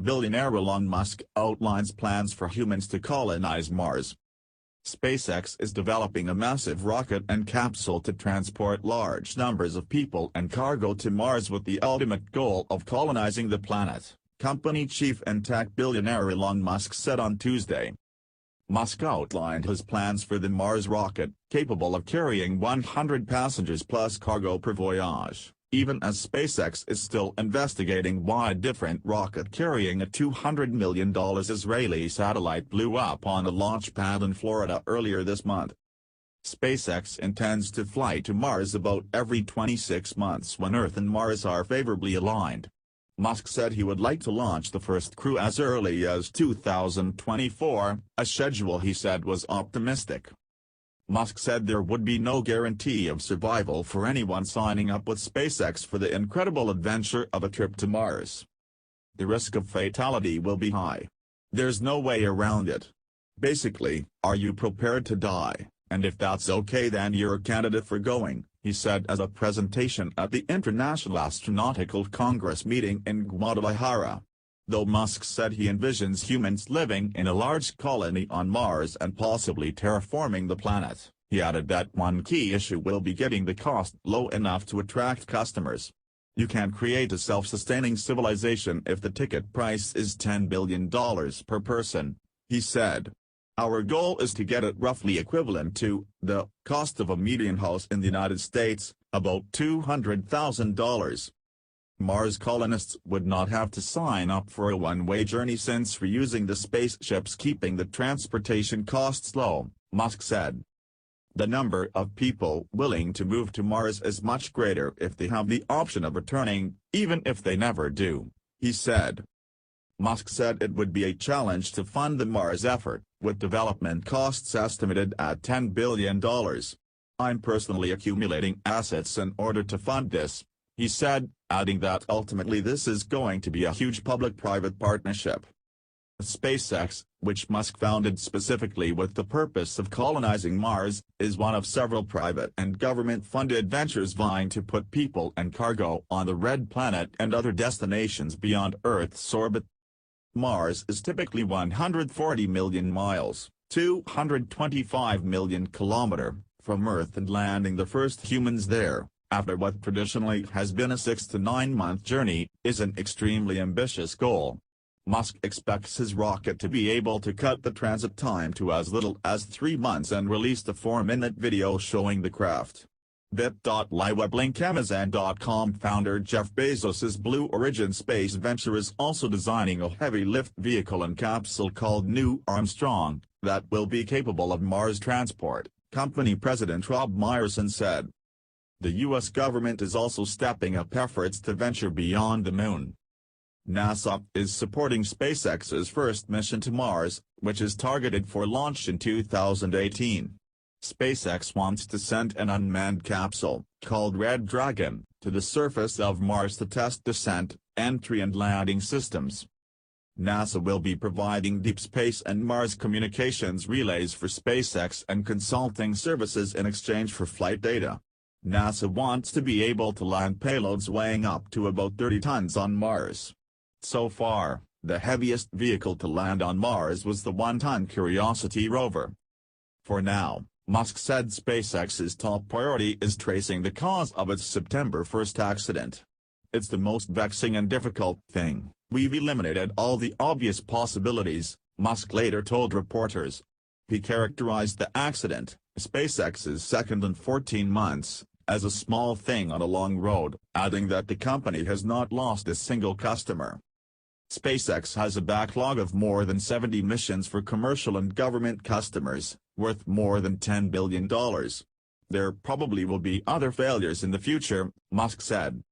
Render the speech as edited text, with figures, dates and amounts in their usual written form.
Billionaire Elon Musk outlines plans for humans to colonize Mars. SpaceX is developing a massive rocket and capsule to transport large numbers of people and cargo to Mars with the ultimate goal of colonizing the planet, company chief and tech billionaire Elon Musk said on Tuesday. Musk outlined his plans for the Mars rocket, capable of carrying 100 passengers plus cargo per voyage, even as SpaceX is still investigating why a different rocket carrying a $200 million Israeli satellite blew up on a launch pad in Florida earlier this month. SpaceX intends to fly to Mars about every 26 months when Earth and Mars are favorably aligned. Musk said he would like to launch the first crew as early as 2024, a schedule he said was optimistic. Musk said there would be no guarantee of survival for anyone signing up with SpaceX for the incredible adventure of a trip to Mars. The risk of fatality will be high. There's no way around it. Basically, are you prepared to die, and if that's okay then you're a candidate for going, he said as a presentation at the International Astronautical Congress meeting in Guadalajara. Though Musk said he envisions humans living in a large colony on Mars and possibly terraforming the planet, he added that one key issue will be getting the cost low enough to attract customers. You can't create a self-sustaining civilization if the ticket price is $10 billion per person, he said. Our goal is to get it roughly equivalent to the cost of a median house in the United States, about $200,000. Mars colonists would not have to sign up for a one-way journey since reusing the spaceships keeping the transportation costs low, Musk said. The number of people willing to move to Mars is much greater if they have the option of returning, even if they never do, he said. Musk said it would be a challenge to fund the Mars effort, with development costs estimated at $10 billion. I'm personally accumulating assets in order to fund this, he said, adding that ultimately this is going to be a huge public-private partnership. SpaceX, which Musk founded specifically with the purpose of colonizing Mars, is one of several private and government-funded ventures vying to put people and cargo on the Red Planet and other destinations beyond Earth's orbit. Mars is typically 140 million miles, 225 million kilometers, from Earth, and landing the first humans there, after what traditionally has been a 6 to 9 month journey, is an extremely ambitious goal. Musk expects his rocket to be able to cut the transit time to as little as 3 months and released a 4-minute video showing the craft. Bit.ly weblink Amazon.com founder Jeff Bezos's Blue Origin space venture is also designing a heavy-lift vehicle and capsule called New Armstrong, that will be capable of Mars transport, company president Rob Myerson said. The U.S. government is also stepping up efforts to venture beyond the moon. NASA is supporting SpaceX's first mission to Mars, which is targeted for launch in 2018. SpaceX wants to send an unmanned capsule, called Red Dragon, to the surface of Mars to test descent, entry and landing systems. NASA will be providing deep space and Mars communications relays for SpaceX and consulting services in exchange for flight data. NASA wants to be able to land payloads weighing up to about 30 tons on Mars. So far, the heaviest vehicle to land on Mars was the 1-ton Curiosity rover. For now, Musk said SpaceX's top priority is tracing the cause of its September 1st accident. It's the most vexing and difficult thing. We've eliminated all the obvious possibilities, Musk later told reporters. He characterized the accident, SpaceX's second in 14 months, as a small thing on a long road, adding that the company has not lost a single customer. SpaceX has a backlog of more than 70 missions for commercial and government customers, worth more than $10 billion. There probably will be other failures in the future, Musk said.